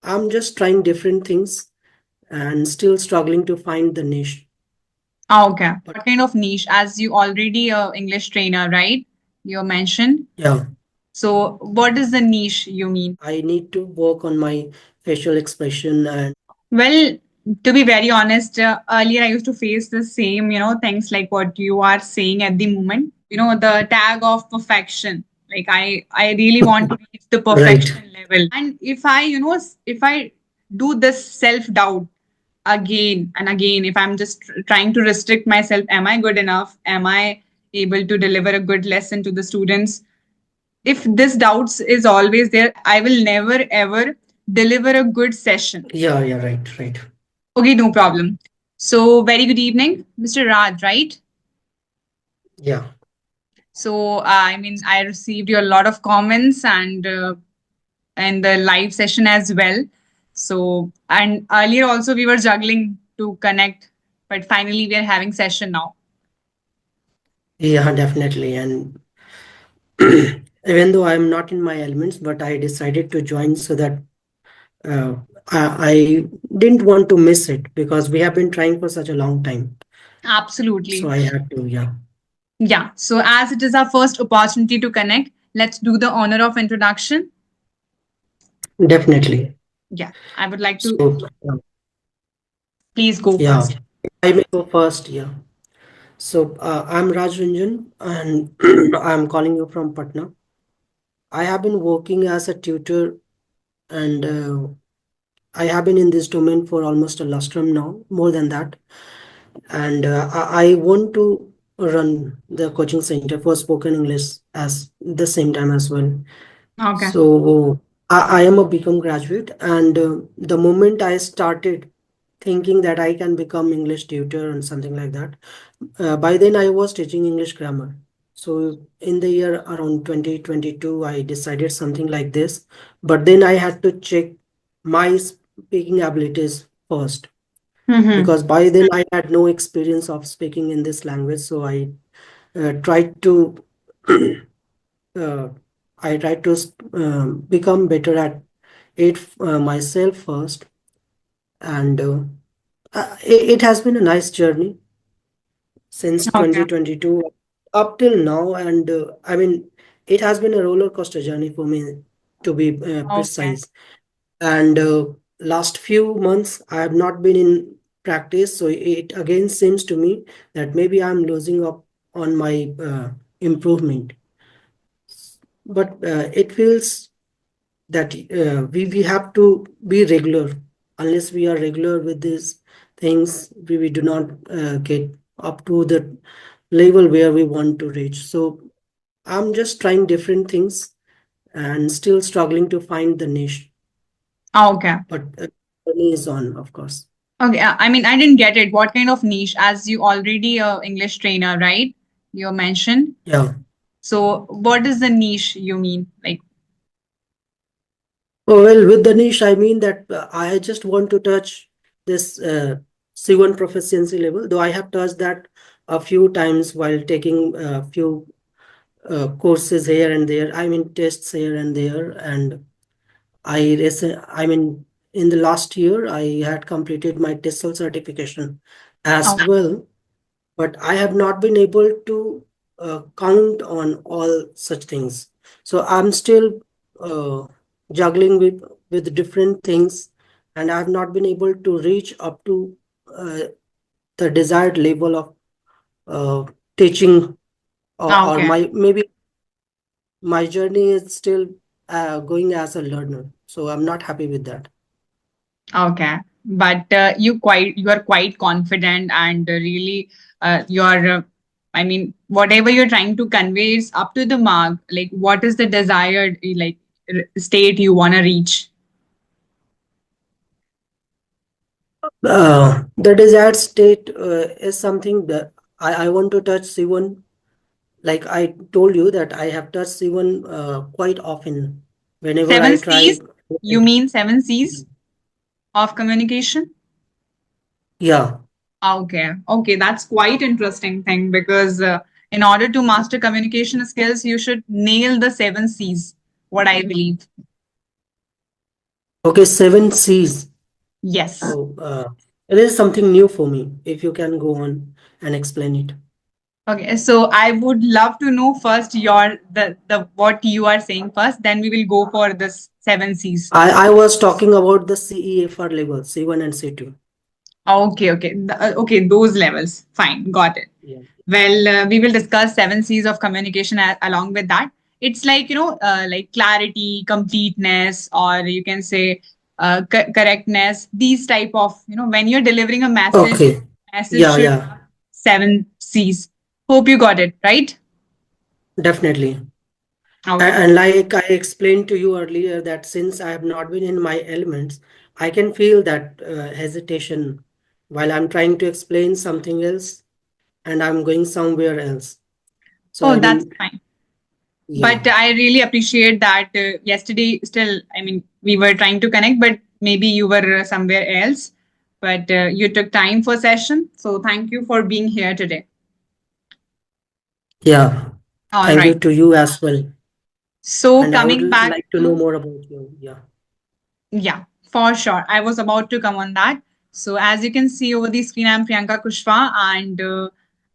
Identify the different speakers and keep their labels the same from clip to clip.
Speaker 1: I'm just trying different things and still struggling to find the niche.
Speaker 2: Oh, okay.
Speaker 1: But
Speaker 2: What kind of niche? As you already a English trainer, right? You mentioned.
Speaker 1: yeah,
Speaker 2: So what is the niche you mean?
Speaker 1: I need to work on my facial expression and
Speaker 2: Well, to be very honest, earlier I used to face the same, things like what you are saying at the moment. The tag of perfection. Like I really want to reach the
Speaker 1: right.
Speaker 2: perfection level. And if I do this self doubt again and again, if I'm just trying to restrict myself, am I good enough? Am I able to deliver a good lesson to the students? If this doubts is always there, I will never ever deliver a good session.
Speaker 1: Yeah, yeah, right, right.
Speaker 2: Okay, no problem. So, very good evening, Mr. Raj, right?
Speaker 1: Yeah.
Speaker 2: So, I received your lot of comments and the live session as well. So, and earlier also we were juggling to connect, but finally we are having session now.
Speaker 1: Yeah, definitely. And even though I'm not in my elements, but I decided to join so that uh, I didn't want to miss it because we have been trying for such a long time. So
Speaker 2: Absolutely.
Speaker 1: I had to, yeah,
Speaker 2: Yeah. So, as it is our first opportunity to connect, let's do the honor of introduction.
Speaker 1: definitely.
Speaker 2: Yeah. I would like to
Speaker 1: So,
Speaker 2: please go
Speaker 1: yeah,
Speaker 2: first.
Speaker 1: I may go first. Yeah. So I'm Raj Ranjan and I'm calling you from Patna. I have been working as a tutor and I have been in this domain for almost a lustrum now, more than that. And I want to run the coaching center for spoken English as the same time as well.
Speaker 2: Okay.
Speaker 1: So I am a BCom graduate, and the moment I started thinking that I can become English tutor and something like that, by then I was teaching English grammar. So in the year around 2022, I decided something like this, but then I had to check my speaking abilities first
Speaker 2: Mm-hmm.
Speaker 1: because by then I had no experience of speaking in this language. So tried to uh, I tried to become better at it myself first, and it has been a nice journey since
Speaker 2: Okay.
Speaker 1: 2022 up till now, and I mean it has been a roller coaster journey for me to be
Speaker 2: Okay.
Speaker 1: precise. And last few months I have not been in practice, so it again seems to me that maybe I'm losing up on my improvement. But it feels that we have to be regular. Unless we are regular with these things, we do not get up to the level where we want to reach. So I'm just trying different things and still struggling to find the niche.
Speaker 2: Okay.
Speaker 1: But journey is on, of course.
Speaker 2: Okay. I didn't get it. What kind of niche? As you already a English trainer, right? You mentioned.
Speaker 1: Yeah.
Speaker 2: So, what is the niche you mean? Like,
Speaker 1: Oh, well, with the niche, I mean that I just want to touch this C1 proficiency level, though I have touched that a few times while taking a few courses here and there. I mean, tests here and there. And I mean, in the last year, I had completed my TESOL certification as
Speaker 2: oh,
Speaker 1: well, but I have not been able to count on all such things. So I'm still uh, juggling with different things, and I have not been able to reach up to uh, the desired level of teaching, or
Speaker 2: okay.
Speaker 1: my maybe my journey is still going as a learner. So I'm not happy with that.
Speaker 2: Okay. But you are quite confident and really you're whatever you're trying to convey is up to the mark. Like, what is the desired state you want to reach?
Speaker 1: The desired state is something that I want to touch C1. Like I told you that I have touched C1 quite often. Whenever I
Speaker 2: Seven C's?
Speaker 1: try,
Speaker 2: You mean seven C's of communication?
Speaker 1: yeah,
Speaker 2: Okay. Okay, that's quite interesting thing because in order to master communication skills, you should nail the seven C's, what I believe.
Speaker 1: Okay, seven C's.
Speaker 2: Yes.
Speaker 1: Oh, it is something new for me. If you can go on and explain it.
Speaker 2: Okay, so I would love to know first your the what you are saying first, then we will go for this seven C's.
Speaker 1: I was talking about the CEFR level, C1 and C2.
Speaker 2: Okay, okay, okay, those levels. Fine, got it.
Speaker 1: Yeah.
Speaker 2: Well, we will discuss seven C's of communication along with that. It's like, like clarity, completeness, or you can say correctness. These type of, when you're delivering a
Speaker 1: Okay.
Speaker 2: message
Speaker 1: Yeah,
Speaker 2: should
Speaker 1: yeah,
Speaker 2: have seven C's. Hope you got it, right?
Speaker 1: definitely.
Speaker 2: Okay.
Speaker 1: And like I explained to you earlier, that since I have not been in my elements, I can feel that hesitation while I'm trying to explain something else and I'm going somewhere else. So,
Speaker 2: Oh,
Speaker 1: I
Speaker 2: that's
Speaker 1: mean,
Speaker 2: fine.
Speaker 1: yeah,
Speaker 2: But I really appreciate that yesterday, still, I mean, we were trying to connect, but maybe you were somewhere else. But you took time for session. So thank you for being here today.
Speaker 1: yeah.
Speaker 2: All
Speaker 1: Thank you
Speaker 2: right.
Speaker 1: to you as well.
Speaker 2: So
Speaker 1: And I would
Speaker 2: coming back
Speaker 1: like to know
Speaker 2: to,
Speaker 1: more about you. Yeah.
Speaker 2: yeah, for sure. I was about to come on that. So as you can see over the screen, I'm Priyanka Kushwa and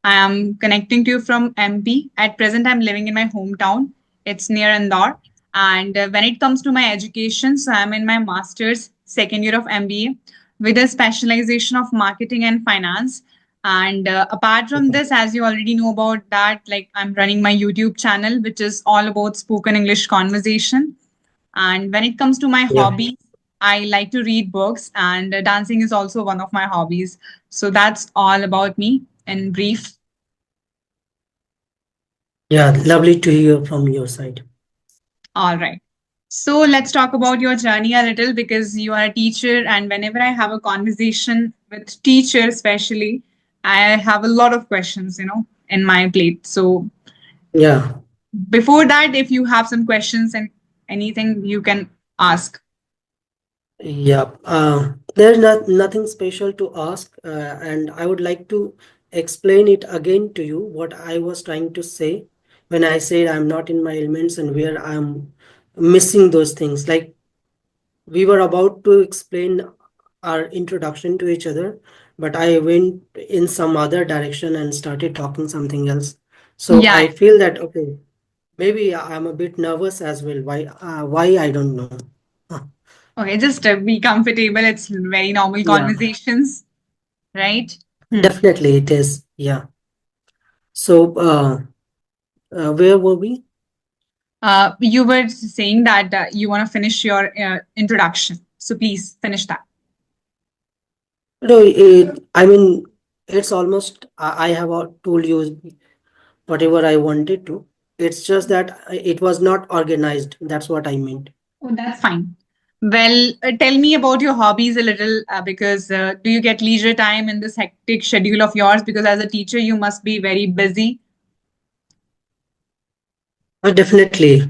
Speaker 2: I am connecting to you from MP. At present, I'm living in my hometown. It's near Indore. And when it comes to my education, so I'm in my master's second year of MBA with a specialization of marketing and finance. And apart from
Speaker 1: Okay.
Speaker 2: this, as you already know about that, like I'm running my YouTube channel, which is all about spoken English conversation. And when it comes to my
Speaker 1: Yeah.
Speaker 2: hobbies, I like to read books, and dancing is also one of my hobbies. So that's all about me in brief.
Speaker 1: Yeah. Lovely to hear from your side.
Speaker 2: All right. So let's talk about your journey a little because you are a teacher, and whenever I have a conversation with teachers, especially, I have a lot of questions, in my plate. So
Speaker 1: Yeah.
Speaker 2: before that, if you have some questions and anything, you can ask.
Speaker 1: Yeah, there's nothing special to ask, and I would like to explain it again to you what I was trying to say when I said I'm not in my elements and where I'm missing those things. Like we were about to explain our introduction to each other, but I went in some other direction and started talking something else. So
Speaker 2: Yeah.
Speaker 1: I feel that okay, maybe I'm a bit nervous as well. Why I don't know. Huh.
Speaker 2: Okay, just be comfortable. It's very normal
Speaker 1: Yeah,
Speaker 2: conversations, right? Hmm.
Speaker 1: definitely it is. Yeah. So, where were we?
Speaker 2: You were saying that you want to finish your introduction. So please finish that.
Speaker 1: No, I mean, it's almost, I have told you whatever I wanted to. It's just that it was not organized. That's what I meant.
Speaker 2: Oh, that's fine. Well, tell me about your hobbies a little because do you get leisure time in this hectic schedule of yours? Because as a teacher, you must be very busy.
Speaker 1: Definitely.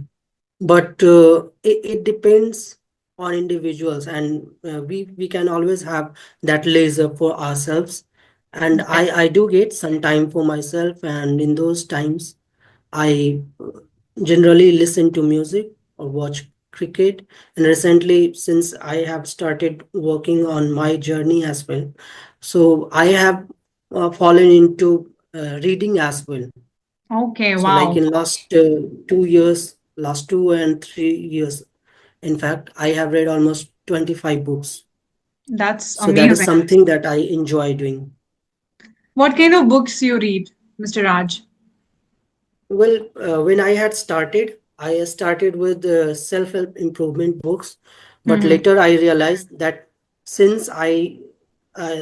Speaker 1: But it depends on individuals, and we can always have that laser for ourselves. And
Speaker 2: Yes.
Speaker 1: I do get some time for myself, and in those times, I generally listen to music or watch cricket. And recently, since I have started working on my journey as well, so I have fallen into reading as well.
Speaker 2: Okay,
Speaker 1: So, like
Speaker 2: wow.
Speaker 1: in last 2 years, last 2 and 3 years, in fact, I have read almost 25 books.
Speaker 2: That's
Speaker 1: So that is
Speaker 2: amazing.
Speaker 1: something that I enjoy doing.
Speaker 2: What kind of books you read, Mr. Raj?
Speaker 1: Well, when I had started, I started with self-help improvement books, but
Speaker 2: Mm-hmm.
Speaker 1: later I realized that since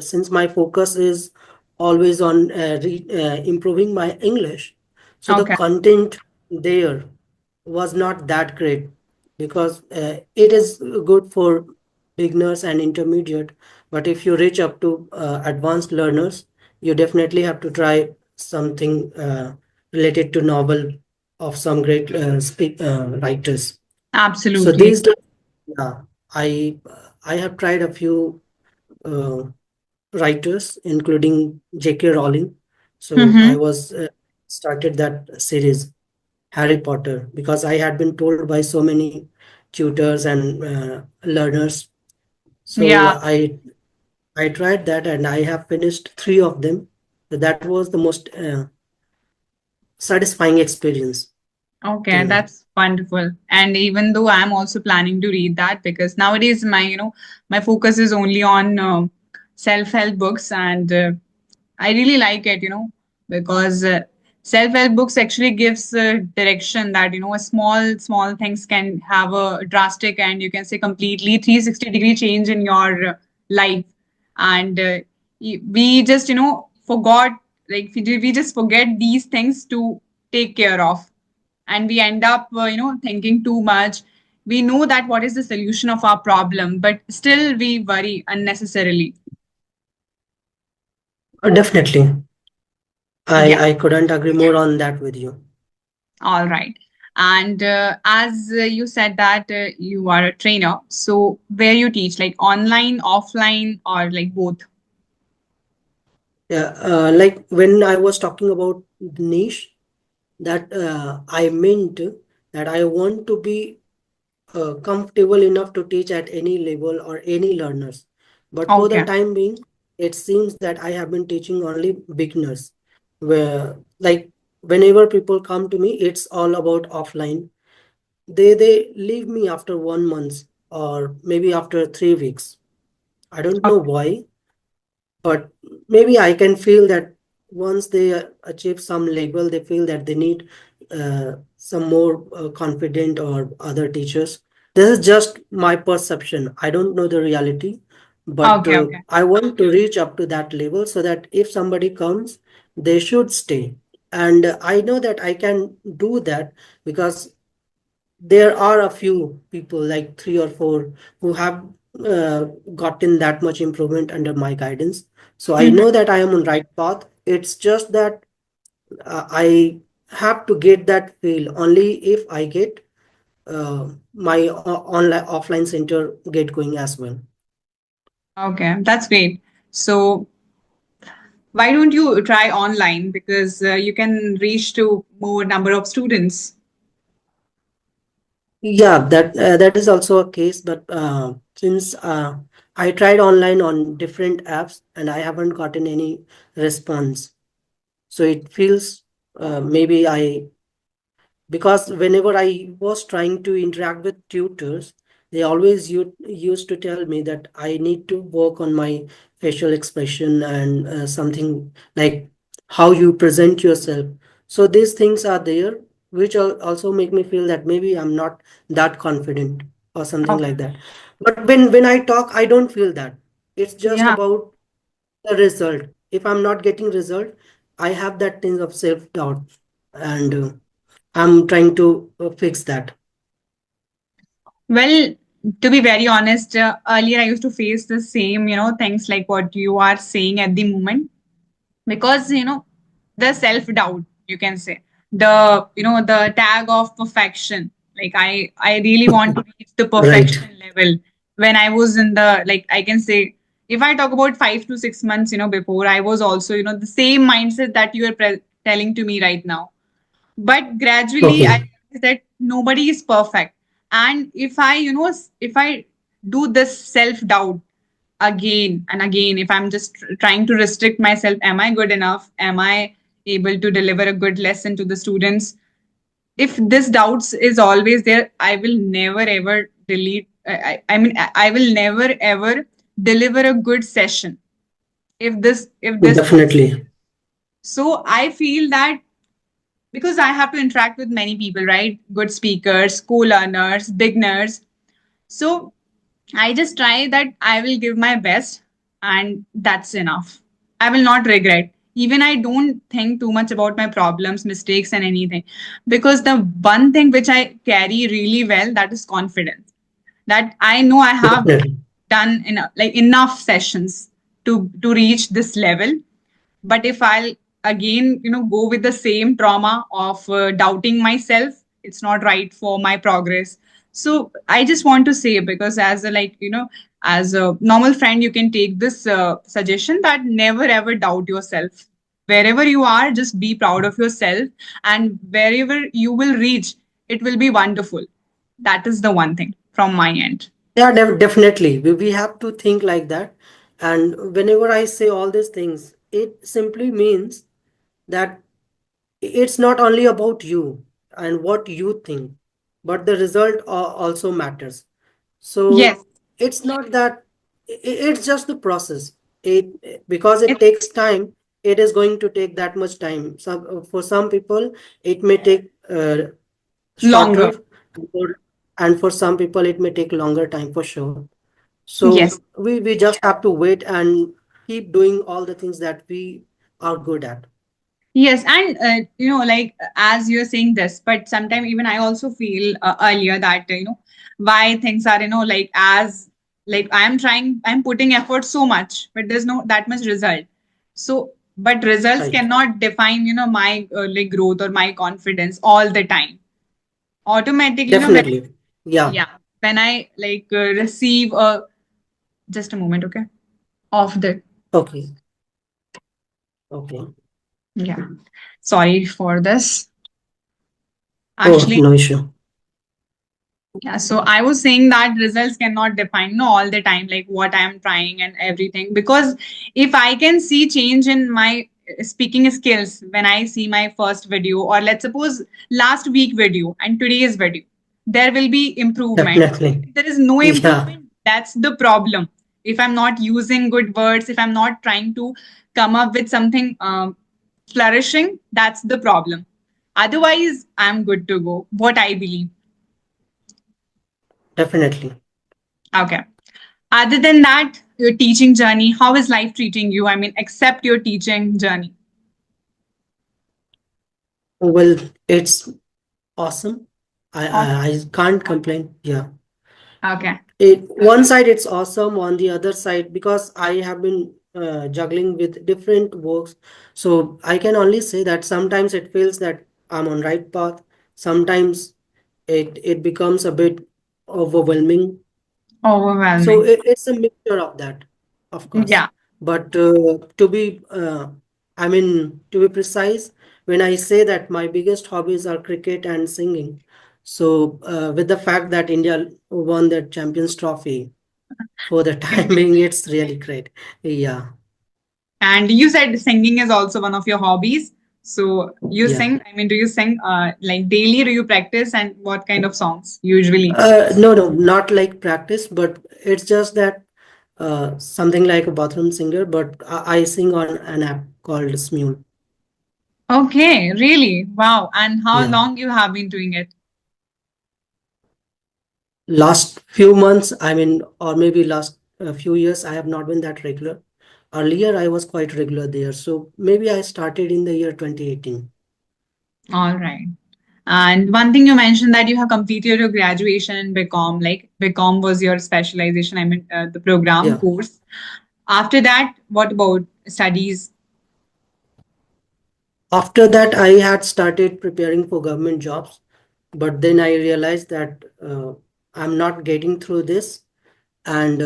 Speaker 1: since my focus is always on improving my English, so the
Speaker 2: Okay.
Speaker 1: content there was not that great because it is good for beginners and intermediate, but if you reach up to advanced learners, you definitely have to try something related to novel of some great writers. So
Speaker 2: Absolutely.
Speaker 1: these days, yeah, I have tried a few uh, writers, including J.K. Rowling. So I
Speaker 2: Mm-hmm.
Speaker 1: was started that series Harry Potter because I had been told by so many tutors and learners So
Speaker 2: Yeah.
Speaker 1: I tried that and I have finished three of them. So that was the most satisfying experience
Speaker 2: Okay,
Speaker 1: till now.
Speaker 2: that's wonderful. And even though I'm also planning to read that, because nowadays my focus is only on self-help books, and I really like it, because self-help books actually gives direction that, a small things can have a drastic and you can say completely 360-degree change in your life. And we just, forgot, like we just forget these things to take care of, and we end up thinking too much. We know that what is the solution of our problem, but still we worry unnecessarily.
Speaker 1: Definitely.
Speaker 2: Yeah.
Speaker 1: I couldn't agree more on that with you.
Speaker 2: All right. And as you said that you are a trainer, so where you teach, like online, offline, or like both?
Speaker 1: Yeah, like when I was talking about the niche, that I meant that I want to be comfortable enough to teach at any level or any learners. But for the
Speaker 2: Okay.
Speaker 1: time being, it seems that I have been teaching only beginners. Where like whenever people come to me, it's all about offline. They leave me after 1 month or maybe after 3 weeks. I don't know
Speaker 2: Okay.
Speaker 1: why, but maybe I can feel that once they achieve some level, they feel that they need some more confident or other teachers. This is just my perception. I don't know the reality, but
Speaker 2: Okay. Okay.
Speaker 1: I want to reach up to that level so that if somebody comes, they should stay. And I know that I can do that because there are a few people, like three or four, who have uh, gotten that much improvement under my guidance. So I
Speaker 2: Mhm.
Speaker 1: know that I am on right path. It's just that I have to get that feel only if I get my online offline center get going as well.
Speaker 2: Okay, that's great. So why don't you try online, because you can reach to more number of students?
Speaker 1: Yeah, that is also a case, but since I tried online on different apps and I haven't gotten any response, so it feels maybe I, because whenever I was trying to interact with tutors, they always used to tell me that I need to work on my facial expression and something like how you present yourself. So these things are there, which also make me feel that maybe I'm not that confident or something
Speaker 2: Okay.
Speaker 1: like that. But when I talk, I don't feel that. It's just
Speaker 2: Yeah.
Speaker 1: about the result. If I'm not getting result, I have that thing of self doubt, and I'm trying to fix that.
Speaker 2: Well, to be very honest, earlier I used to face the same, things like what you are saying at the moment, because the self doubt, you can say, the tag of perfection. Like I really want to reach the
Speaker 1: Right.
Speaker 2: perfection level. When I was in the, like, I can say, if I talk about 5 to 6 months, before, I was also the same mindset that you are telling to me right now. But gradually I
Speaker 1: Okay.
Speaker 2: realized that nobody is perfect, and if I do this self doubt again and again, if I'm just trying to restrict myself, am I good enough, am I able to deliver a good lesson to the students, if this doubts is always there, I will never ever delete I mean I will never ever deliver a good session, if this thoughts is
Speaker 1: Definitely.
Speaker 2: there. So I feel that, because I have to interact with many people, right? Good speakers, co-learners, beginners. So I just try that I will give my best, and that's enough. I will not regret. Even I don't think too much about my problems, mistakes, and anything. Because the one thing which I carry really well, that is confidence. That I know I have
Speaker 1: Definitely.
Speaker 2: done like enough sessions to reach this level. But if I'll again go with the same trauma of doubting myself, it's not right for my progress. So I just want to say, because as a, like, as a normal friend, you can take this suggestion that never ever doubt yourself. Wherever you are, just be proud of yourself, and wherever you will reach, it will be wonderful. That is the one thing from my end.
Speaker 1: Yeah, definitely. We have to think like that. And whenever I say all these things, it simply means that it's not only about you and what you think, but the result also matters.
Speaker 2: Yes,
Speaker 1: So it's not that it's just the process. It because it
Speaker 2: it's
Speaker 1: takes time, it is going to take that much time. Some for some people it may take
Speaker 2: longer.
Speaker 1: shorter, for, and for some people it may take longer time for sure. So
Speaker 2: Yes.
Speaker 1: we just have to wait and keep doing all the things that we are good at.
Speaker 2: Yes, and like as you're saying this, but sometimes even I also feel earlier that why things are like as like I'm putting effort so much, but there's no that much result. So, but results
Speaker 1: Right.
Speaker 2: cannot define my like growth or my confidence all the time. Automatically,
Speaker 1: Definitely. Yeah.
Speaker 2: yeah, when I like receive a just a moment, okay, of the
Speaker 1: Okay. Okay.
Speaker 2: yeah, sorry for this.
Speaker 1: Oh,
Speaker 2: Actually,
Speaker 1: no issue.
Speaker 2: yeah, so I was saying that results cannot define no all the time like what I am trying and everything because if I can see change in my speaking skills when I see my first video or let's suppose last week video and today's video, there will be improvement.
Speaker 1: Definitely.
Speaker 2: If there is no
Speaker 1: Yeah,
Speaker 2: improvement, that's the problem. If I'm not using good words, if I'm not trying to come up with something flourishing, that's the problem. Otherwise, I'm good to go. What I believe.
Speaker 1: definitely.
Speaker 2: Okay. Other than that, your teaching journey, how is life treating you? I mean, except your teaching journey.
Speaker 1: Well, it's awesome.
Speaker 2: Awesome.
Speaker 1: I can't complain. Yeah.
Speaker 2: Okay.
Speaker 1: One side it's awesome, on the other side, because I have been juggling with different works, so I can only say that sometimes it feels that I'm on right path. Sometimes it becomes a bit overwhelming. So
Speaker 2: Overwhelming.
Speaker 1: it's a mixture of that, of course.
Speaker 2: Yeah.
Speaker 1: But I mean, to be precise, when I say that my biggest hobbies are cricket and singing, so with the fact that India won the Champions Trophy, for the
Speaker 2: Indeed.
Speaker 1: timing, it's really great. Yeah,
Speaker 2: And you said singing is also one of your hobbies. So you
Speaker 1: yeah.
Speaker 2: sing, I mean, do you sing like daily? Do you practice? And what kind of songs usually?
Speaker 1: No, no, not like practice, but it's just that something like a bathroom singer, but I sing on an app called Smule.
Speaker 2: Okay, really? Wow. And how
Speaker 1: Yeah.
Speaker 2: long you have been doing it?
Speaker 1: Last few months, I mean, or maybe last few years, I have not been that regular. Earlier, I was quite regular there. So maybe I started in the year 2018.
Speaker 2: All right. And one thing you mentioned that you have completed your graduation in BCom, like BCom was your specialization, I mean, the program
Speaker 1: Yeah.
Speaker 2: course. After that, what about studies?
Speaker 1: After that, I had started preparing for government jobs, but then I realized that I'm not getting through this, and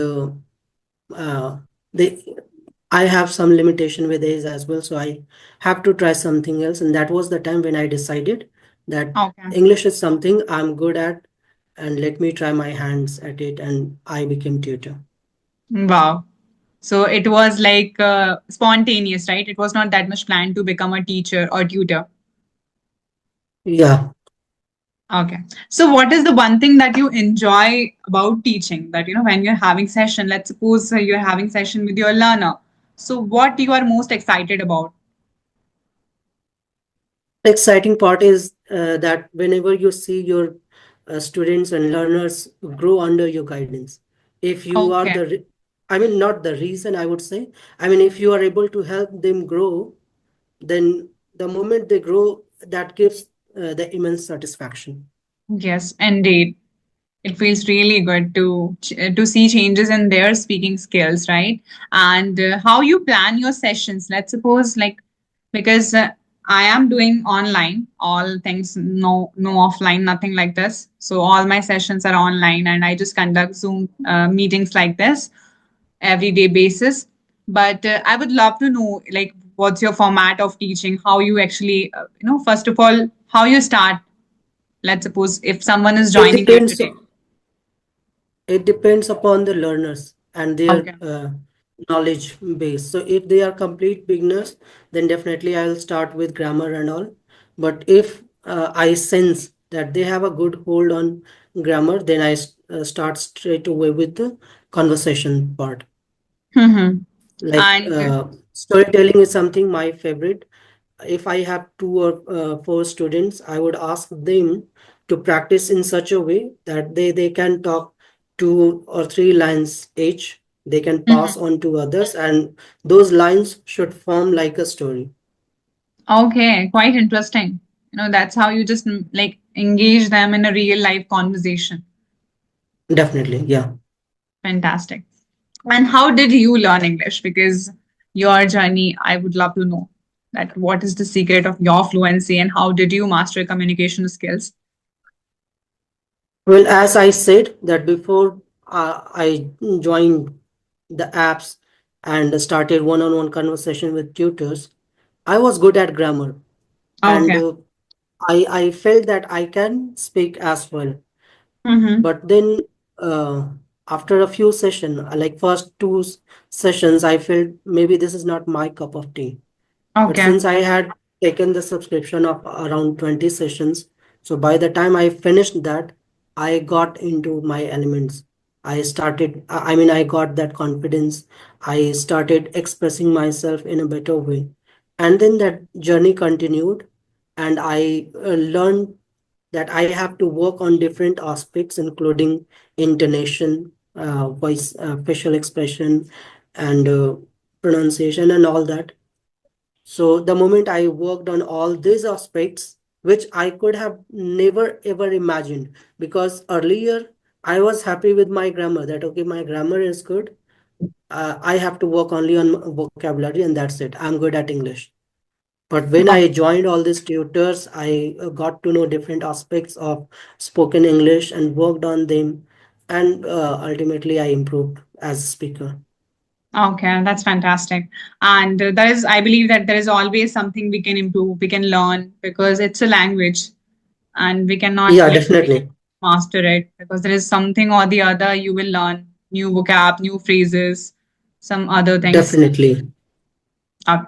Speaker 1: uh, they, I have some limitation with age as well, so I have to try something else. And that was the time when I decided that
Speaker 2: Okay.
Speaker 1: English is something I'm good at, and let me try my hands at it. And I became tutor.
Speaker 2: Wow. So it was like spontaneous, right? It was not that much planned to become a teacher or tutor.
Speaker 1: Yeah,
Speaker 2: Okay. So what is the one thing that you enjoy about teaching that, when you're having session, let's suppose you're having session with your learner. So what you are most excited about?
Speaker 1: the exciting part is that whenever you see your students and learners grow under your guidance, if you are
Speaker 2: Okay.
Speaker 1: I mean, not the reason, I would say, I mean, if you are able to help them grow, then the moment they grow, that gives the immense satisfaction.
Speaker 2: Yes, indeed. It feels really good to see changes in their speaking skills, right? And how you plan your sessions. Let's suppose like because I am doing online all things, no offline, nothing like this. So all my sessions are online, and I just conduct Zoom meetings like this everyday basis. But I would love to know like what's your format of teaching, how you actually first of all how you start. Let's suppose if someone is
Speaker 1: It
Speaker 2: joining you
Speaker 1: depends.
Speaker 2: today.
Speaker 1: It depends upon the learners and their
Speaker 2: Okay.
Speaker 1: knowledge base. So if they are complete beginners, then definitely I'll start with grammar and all. But if I sense that they have a good hold on grammar, then start straight away with the conversation part.
Speaker 2: Mm-hmm.
Speaker 1: Like
Speaker 2: And
Speaker 1: storytelling is something my favorite. If I have two or four students, I would ask them to practice in such a way that they can talk two or three lines each. They can pass
Speaker 2: mhm.
Speaker 1: on to others, and those lines should form like a story.
Speaker 2: Okay, quite interesting. That's how you just like engage them in a real life conversation.
Speaker 1: Definitely, yeah.
Speaker 2: Fantastic. And how did you learn English? Because your journey, I would love to know that what is the secret of your fluency and how did you master communication skills?
Speaker 1: Well, as I said that before, I joined the apps and started one-on-one conversation with tutors. I was good at grammar, and
Speaker 2: Okay.
Speaker 1: I felt that I can speak as well.
Speaker 2: Mm-hmm.
Speaker 1: But then uh, after a few sessions, like first two sessions, I felt maybe this is not my cup of tea. But
Speaker 2: Okay.
Speaker 1: since I had taken the subscription of around 20 sessions, so by the time I finished that, I got into my elements. I got that confidence. I started expressing myself in a better way. And then that journey continued, and I learned that I have to work on different aspects, including intonation, voice, facial expression, and pronunciation, and all that. So the moment I worked on all these aspects, which I could have never ever imagined, because earlier I was happy with my grammar, that okay, my grammar is good. I have to work only on vocabulary and that's it. I'm good at English. But when I joined all these tutors, I got to know different aspects of spoken English and worked on them. And ultimately, I improved as a speaker.
Speaker 2: Okay, that's fantastic. And there is, I believe that there is always something we can improve, we can learn because it's a language and we cannot
Speaker 1: Yeah,
Speaker 2: like
Speaker 1: definitely.
Speaker 2: master it because there is something or the other you will learn new vocab, new phrases, some other things.
Speaker 1: Definitely.
Speaker 2: Uh,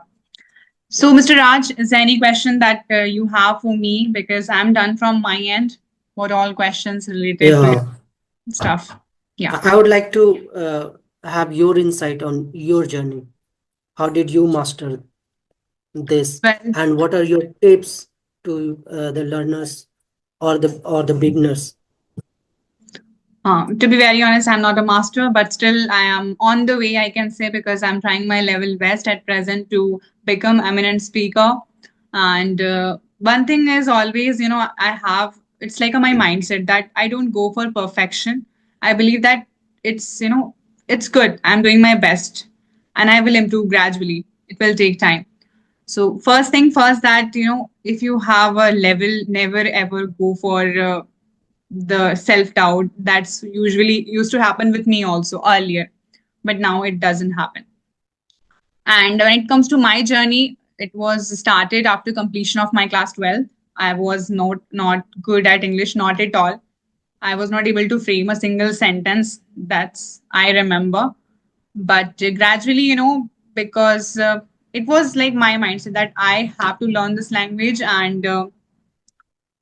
Speaker 2: so, Mr. Raj, is there any question that you have for me? Because I'm done from my end. What all questions related to your
Speaker 1: Yeah.
Speaker 2: stuff? Yeah.
Speaker 1: I would like to have your insight on your journey. How did you master this?
Speaker 2: Well,
Speaker 1: And what are your tips to the learners or the beginners?
Speaker 2: To be very honest, I'm not a master, but still I am on the way, I can say, because I'm trying my level best at present to become eminent speaker. And one thing is always, it's like my mindset that I don't go for perfection. I believe that it's good. I'm doing my best and I will improve gradually. It will take time. So first thing first that if you have a level, never ever go for the self doubt that's usually used to happen with me also earlier, but now it doesn't happen. And when it comes to my journey, it was started after completion of my class 12. I was not good at English, not at all. I was not able to frame a single sentence. That's I remember. But gradually, because it was like my mindset that I have to learn this language, and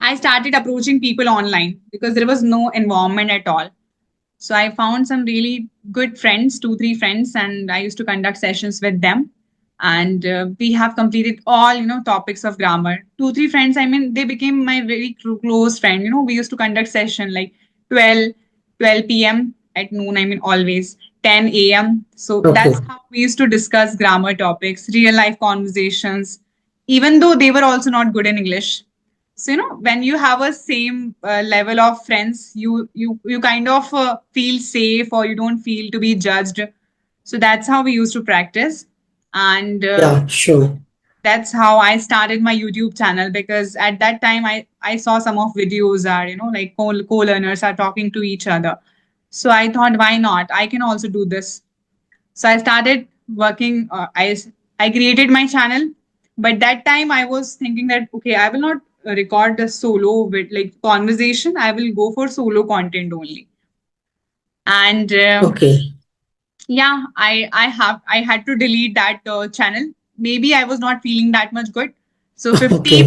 Speaker 2: I started approaching people online because there was no environment at all. So I found some really good friends, two, three friends, and I used to conduct sessions with them. And we have completed all, topics of grammar. Two, three friends, I mean, they became my very close friend. We used to conduct session like 12, 12 p.m. at noon, I mean, always 10 a.m. So that's
Speaker 1: Okay.
Speaker 2: how we used to discuss grammar topics, real life conversations, even though they were also not good in English. So when you have a same level of friends, you kind of feel safe or you don't feel to be judged. So that's how we used to practice. And
Speaker 1: Yeah, sure.
Speaker 2: that's how I started my YouTube channel, because at that time I saw some of videos are like co-learners are talking to each other. So I thought, why not, I can also do this. So I started working. I created my channel, but that time I was thinking that okay, I will not record the solo with like conversation. I will go for solo content only. And
Speaker 1: Okay.
Speaker 2: yeah, I had to delete that channel. Maybe I was not feeling that much good. So
Speaker 1: Okay.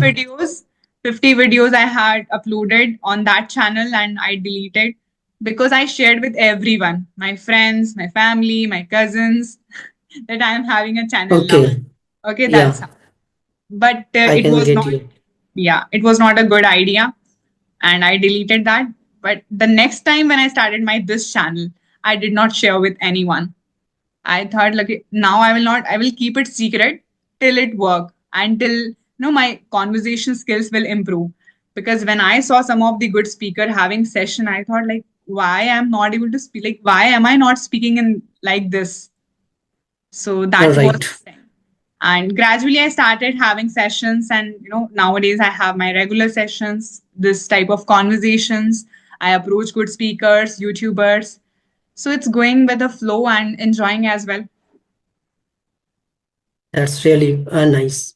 Speaker 2: 50 videos I had uploaded on that channel, and I deleted because I shared with everyone, my friends, my family, my cousins, that I am having a channel now.
Speaker 1: Okay.
Speaker 2: Okay, that's
Speaker 1: Yeah,
Speaker 2: how. But
Speaker 1: I
Speaker 2: it
Speaker 1: can
Speaker 2: was
Speaker 1: get
Speaker 2: not,
Speaker 1: you.
Speaker 2: yeah, it was not a good idea, and I deleted that. But the next time when I started my this channel, I did not share with anyone. I thought, like, now I will not, I will keep it secret till it work, until my conversation skills will improve. Because when I saw some of the good speaker having session, I thought, like, why I'm not able to speak, like, why am I not speaking in like this? So
Speaker 1: All
Speaker 2: that was
Speaker 1: right.
Speaker 2: the thing. And gradually I started having sessions, and nowadays I have my regular sessions, this type of conversations. I approach good speakers, YouTubers. So it's going with the flow and enjoying as well.
Speaker 1: That's really nice.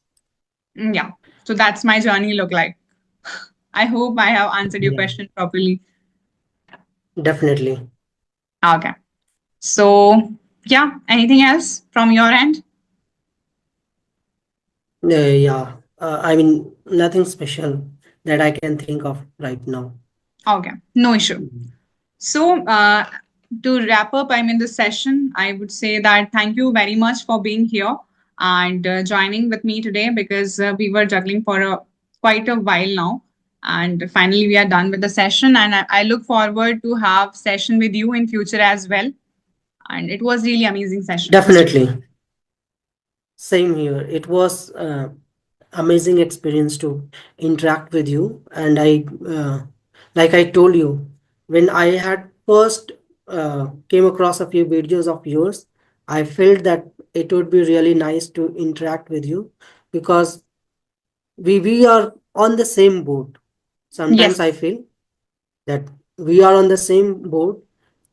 Speaker 2: Yeah. So that's my journey look like. I hope I have answered your
Speaker 1: Yeah,
Speaker 2: question properly.
Speaker 1: definitely.
Speaker 2: Okay. So yeah, anything else from your end?
Speaker 1: Yeah. I mean, nothing special that I can think of right now.
Speaker 2: Okay, no issue.
Speaker 1: Mhm.
Speaker 2: So to wrap up, I'm in the session. I would say that thank you very much for being here and joining with me today, because we were juggling for quite a while now. And finally, we are done with the session. And I look forward to have session with you in future as well. And it was really amazing session.
Speaker 1: Definitely. Same here. It was amazing experience to interact with you. And like I told you, when I had first came across a few videos of yours, I felt that it would be really nice to interact with you because we are on the same boat. Sometimes I
Speaker 2: Yes.
Speaker 1: feel that we are on the same boat,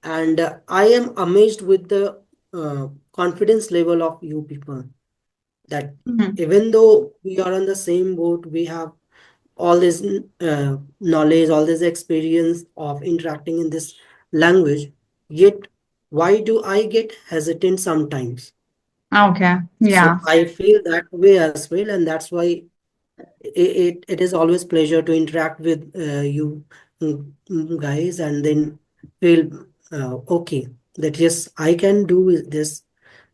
Speaker 1: and I am amazed with the confidence level of you people, that
Speaker 2: Mhm.
Speaker 1: even though we are on the same boat, we have all this knowledge, all this experience of interacting in this language, yet why do I get hesitant sometimes?
Speaker 2: Okay.
Speaker 1: So
Speaker 2: Yeah.
Speaker 1: I feel that way as well, and that's why it is always pleasure to interact with you guys, and then feel okay, that yes, I can do this.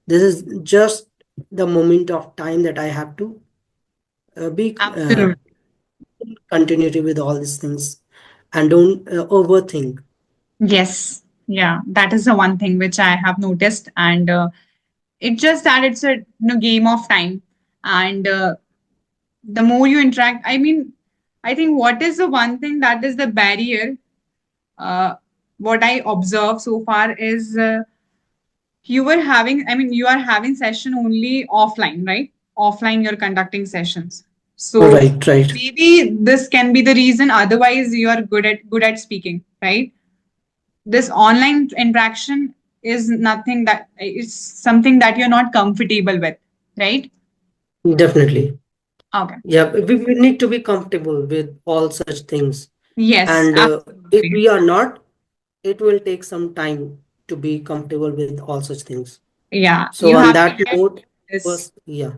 Speaker 1: This is just the moment of time that I have to be
Speaker 2: Absolutely.
Speaker 1: continuity with all these things, and don't overthink.
Speaker 2: Yes. Yeah. That is the one thing which I have noticed. And it just that it's a game of time. And the more you interact, I mean, I think what is the one thing that is the barrier, uh, what I observe so far is you are having session only offline, right? Offline, you're conducting sessions. So
Speaker 1: Right, right.
Speaker 2: maybe this can be the reason. Otherwise, you are good at speaking, right? This online interaction is nothing that is something that you're not comfortable with, right?
Speaker 1: Definitely.
Speaker 2: Okay.
Speaker 1: Yeah, we need to be comfortable with all such things,
Speaker 2: Yes,
Speaker 1: and if
Speaker 2: absolutely.
Speaker 1: we are not, it will take some time to be comfortable with all such things.
Speaker 2: Yeah,
Speaker 1: So
Speaker 2: you
Speaker 1: on
Speaker 2: have to
Speaker 1: that
Speaker 2: get
Speaker 1: note,
Speaker 2: this.
Speaker 1: was, yeah,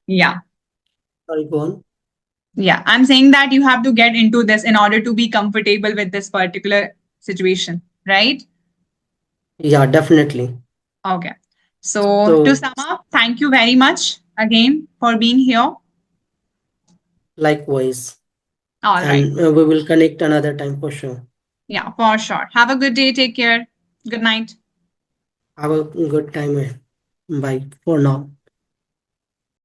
Speaker 2: Yeah,
Speaker 1: sorry, go on.
Speaker 2: yeah. I'm saying that you have to get into this in order to be comfortable with this particular situation, right?
Speaker 1: Yeah, definitely.
Speaker 2: Okay. So to
Speaker 1: So
Speaker 2: sum up, thank you very much again for being here.
Speaker 1: likewise,
Speaker 2: All right.
Speaker 1: and we will connect another time for sure.
Speaker 2: Yeah, for sure. Have a good day. Take care. Good night.
Speaker 1: Have a good time. Bye for now.